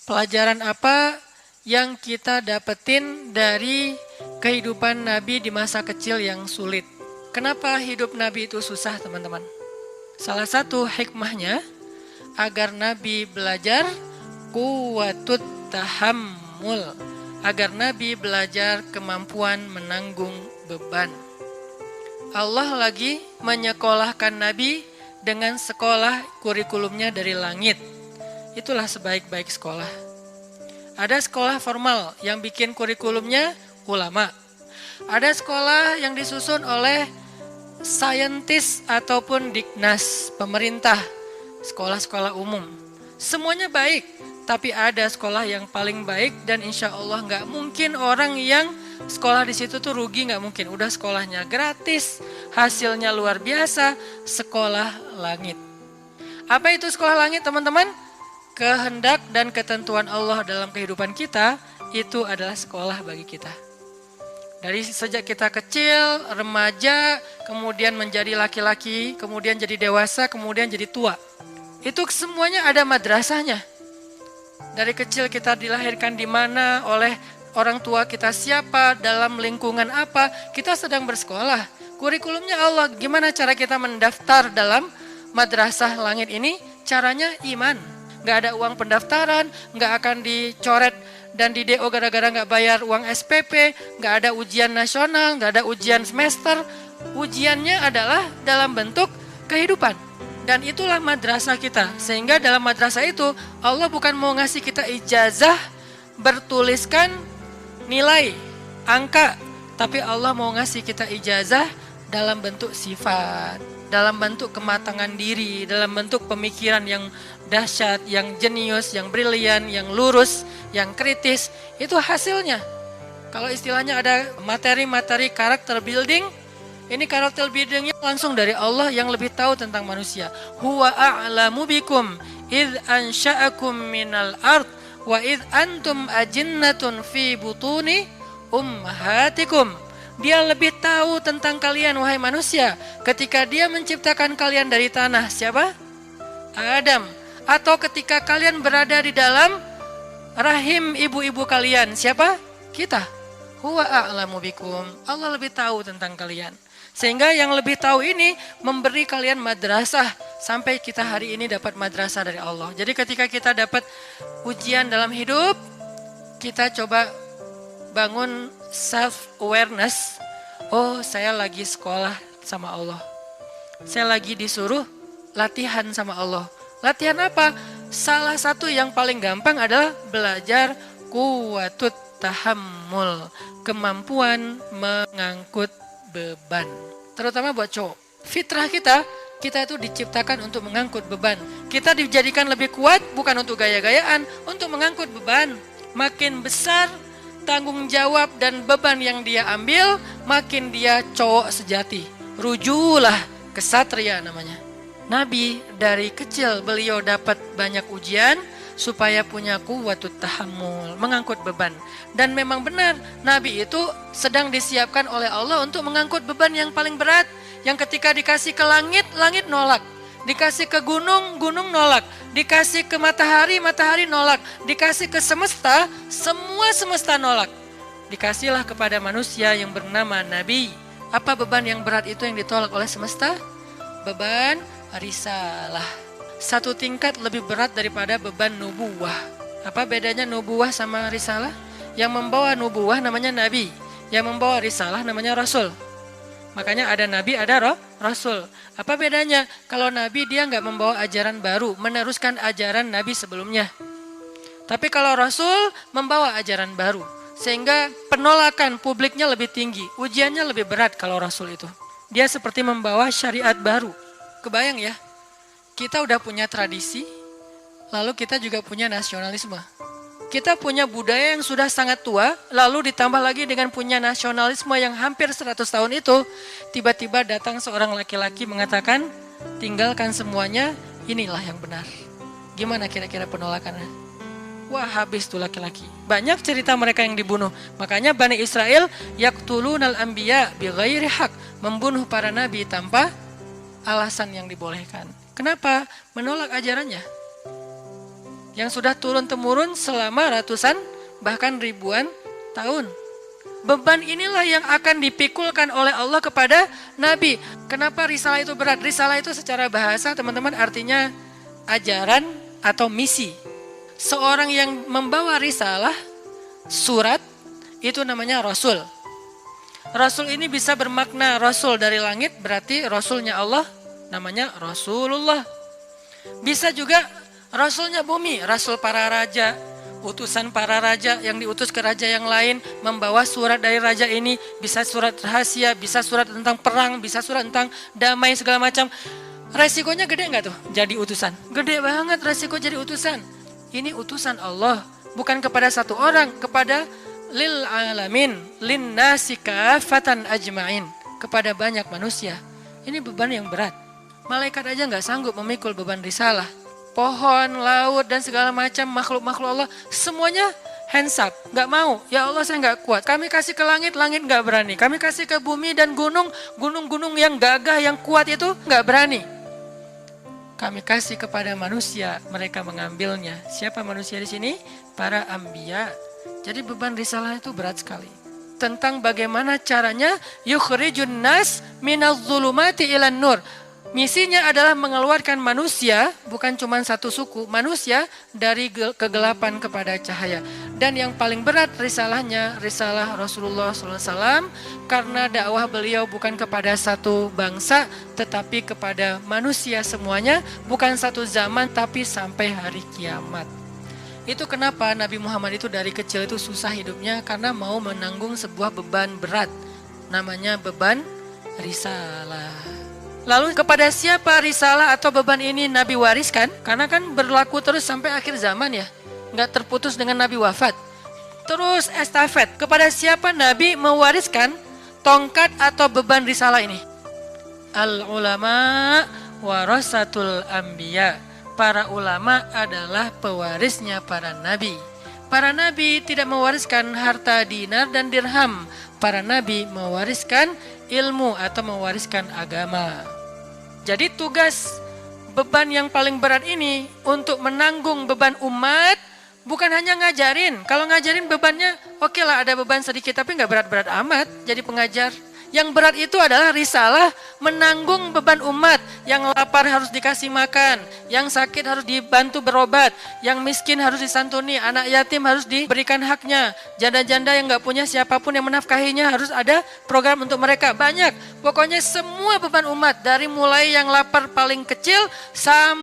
Pelajaran apa yang kita dapetin dari kehidupan Nabi di masa kecil yang sulit? Kenapa hidup Nabi itu susah, teman-teman? Salah satu hikmahnya agar Nabi belajar kuwatut tahammul, agar Nabi belajar kemampuan menanggung beban. Allah lagi menyekolahkan Nabi dengan sekolah kurikulumnya dari langit. Itulah sebaik-baik sekolah. Ada sekolah formal yang bikin kurikulumnya ulama. Ada sekolah yang disusun oleh saintis ataupun Dignas, pemerintah, sekolah-sekolah umum. Semuanya baik, tapi ada sekolah yang paling baik dan insya Allah nggak mungkin orang yang sekolah di situ tuh rugi, nggak mungkin. Udah sekolahnya gratis, hasilnya luar biasa, sekolah langit. Apa itu sekolah langit, teman-teman? Kehendak dan ketentuan Allah dalam kehidupan kita itu adalah sekolah bagi kita. Dari sejak kita kecil, remaja, kemudian menjadi laki-laki, kemudian jadi dewasa, kemudian jadi tua. Itu semuanya ada madrasahnya. Dari kecil kita dilahirkan di mana, oleh orang tua kita siapa, dalam lingkungan apa, kita sedang bersekolah. Kurikulumnya Allah, gimana cara kita mendaftar dalam madrasah langit ini? Caranya iman. Nggak ada uang pendaftaran, nggak akan dicoret dan di DO gara-gara nggak bayar uang SPP, nggak ada ujian nasional, nggak ada ujian semester. Ujiannya adalah dalam bentuk kehidupan. Dan itulah madrasah kita. Sehingga dalam madrasah itu Allah bukan mau ngasih kita ijazah bertuliskan nilai, angka, tapi Allah mau ngasih kita ijazah dalam bentuk sifat, dalam bentuk kematangan diri, dalam bentuk pemikiran yang dahsyat, yang jenius, yang brilian, yang lurus, yang kritis. Itu hasilnya. Kalau istilahnya ada materi-materi karakter building, ini karakter buildingnya langsung dari Allah yang lebih tahu tentang manusia. Huwa a'lamu bikum idh ansha'akum minal ard wa idh antum ajinnatun fi butuni ummahatikum. Dia lebih tahu tentang kalian, wahai manusia, ketika dia menciptakan kalian dari tanah. Siapa? Adam. Atau ketika kalian berada di dalam rahim ibu-ibu kalian. Siapa? Kita. Huwa a'lamu bikum. Allah lebih tahu tentang kalian. Sehingga yang lebih tahu ini memberi kalian madrasah. Sampai kita hari ini dapat madrasah dari Allah. Jadi ketika kita dapat ujian dalam hidup, kita coba bangun self-awareness. Oh, saya lagi sekolah sama Allah. Saya lagi disuruh latihan sama Allah. Latihan apa? Salah satu yang paling gampang adalah belajar kuwatut tahammul, kemampuan mengangkut beban. Terutama buat cowok. Fitrah kita itu diciptakan untuk mengangkut beban. Kita dijadikan lebih kuat bukan untuk gaya-gayaan, untuk mengangkut beban. Makin besar tanggung jawab dan beban yang dia ambil, makin dia cowok sejati. Rujulah kesatria namanya. Nabi dari kecil beliau dapat banyak ujian supaya punya kuwatut tahammul, mengangkut beban. Dan memang benar, Nabi itu sedang disiapkan oleh Allah untuk mengangkut beban yang paling berat. Yang ketika dikasih ke langit, langit nolak. Dikasih ke gunung, gunung nolak. Dikasih ke matahari, matahari nolak. Dikasih ke semesta, semua semesta nolak. Dikasihlah kepada manusia yang bernama Nabi. Apa beban yang berat itu yang ditolak oleh semesta? Beban risalah. Satu tingkat lebih berat daripada beban nubuwah. Apa bedanya nubuwah sama risalah? Yang membawa nubuwah namanya Nabi. Yang membawa risalah namanya Rasul. Makanya ada Nabi, ada Rasul. Apa bedanya? Kalau Nabi dia nggak membawa ajaran baru, meneruskan ajaran Nabi sebelumnya. Tapi kalau Rasul membawa ajaran baru. Sehingga penolakan publiknya lebih tinggi. Ujiannya lebih berat kalau Rasul itu. Dia seperti membawa syariat baru. Kebayang ya? Kita udah punya tradisi, lalu kita juga punya nasionalisme. Kita punya budaya yang sudah sangat tua, lalu ditambah lagi dengan punya nasionalisme yang hampir 100 tahun itu, tiba-tiba datang seorang laki-laki mengatakan, tinggalkan semuanya, inilah yang benar. Gimana kira-kira penolakannya? Wah, habis tuh laki-laki. Banyak cerita mereka yang dibunuh. Makanya Bani Israel yaqtulunal anbiya bighairi haq, membunuh para nabi tanpa alasan yang dibolehkan. Kenapa? Menolak ajarannya. yang sudah turun-temurun selama ratusan bahkan ribuan tahun. Beban inilah yang akan dipikulkan oleh Allah kepada Nabi. Kenapa risalah itu berat? Risalah itu secara bahasa teman-teman artinya ajaran atau misi. Seorang yang membawa risalah, surat, itu namanya Rasul. Rasul ini bisa bermakna Rasul dari langit, berarti Rasulnya Allah, namanya Rasulullah. Bisa juga Rasulnya bumi, Rasul para raja, utusan para raja yang diutus ke raja yang lain, membawa surat dari raja ini, bisa surat rahasia, bisa surat tentang perang, bisa surat tentang damai segala macam. Resikonya gede nggak tuh jadi utusan? Gede banget resiko jadi utusan. Ini utusan Allah, bukan kepada satu orang, kepada lil alamin, lin nasi kafatan ajmain, kepada banyak manusia. Ini beban yang berat. Malaikat aja nggak sanggup memikul beban risalah. Pohon, laut, dan segala macam makhluk-makhluk Allah, semuanya hands up, nggak mau. Ya Allah saya nggak kuat. Kami kasih ke langit, langit nggak berani. Kami kasih ke bumi dan gunung, gunung-gunung yang gagah, yang kuat itu nggak berani. Kami kasih kepada manusia, mereka mengambilnya. Siapa manusia di sini? Para anbiya. Jadi beban risalah itu berat sekali. Tentang bagaimana caranya yukhrijun nas minadh dhulumati ilan nur. Misinya adalah mengeluarkan manusia, bukan cuma satu suku, manusia dari kegelapan kepada cahaya. Dan yang paling berat risalahnya, risalah Rasulullah SAW, karena dakwah beliau bukan kepada satu bangsa, tetapi kepada manusia semuanya, bukan satu zaman, tapi sampai hari kiamat. Itu kenapa Nabi Muhammad itu dari kecil itu susah hidupnya, karena mau menanggung sebuah beban berat, namanya beban risalah. Lalu kepada siapa risalah atau beban ini Nabi wariskan? Karena kan berlaku terus sampai akhir zaman ya. Nggak terputus dengan Nabi wafat. Terus estafet. Kepada siapa Nabi mewariskan tongkat atau beban risalah ini? Al-ulama warasatul anbiya. Para ulama adalah pewarisnya para nabi. Para nabi tidak mewariskan harta dinar dan dirham. Para nabi mewariskan ilmu atau mewariskan agama. Jadi tugas beban yang paling berat ini untuk menanggung beban umat bukan hanya ngajarin. Kalau ngajarin bebannya oke lah ada beban sedikit tapi nggak berat-berat amat jadi pengajar. Yang berat itu adalah risalah menanggung beban umat. Yang lapar harus dikasih makan, yang sakit harus dibantu berobat, yang miskin harus disantuni, anak yatim harus diberikan haknya, janda-janda yang nggak punya siapapun yang menafkahinya harus ada program untuk mereka. Banyak, pokoknya semua beban umat dari mulai yang lapar paling kecil sampai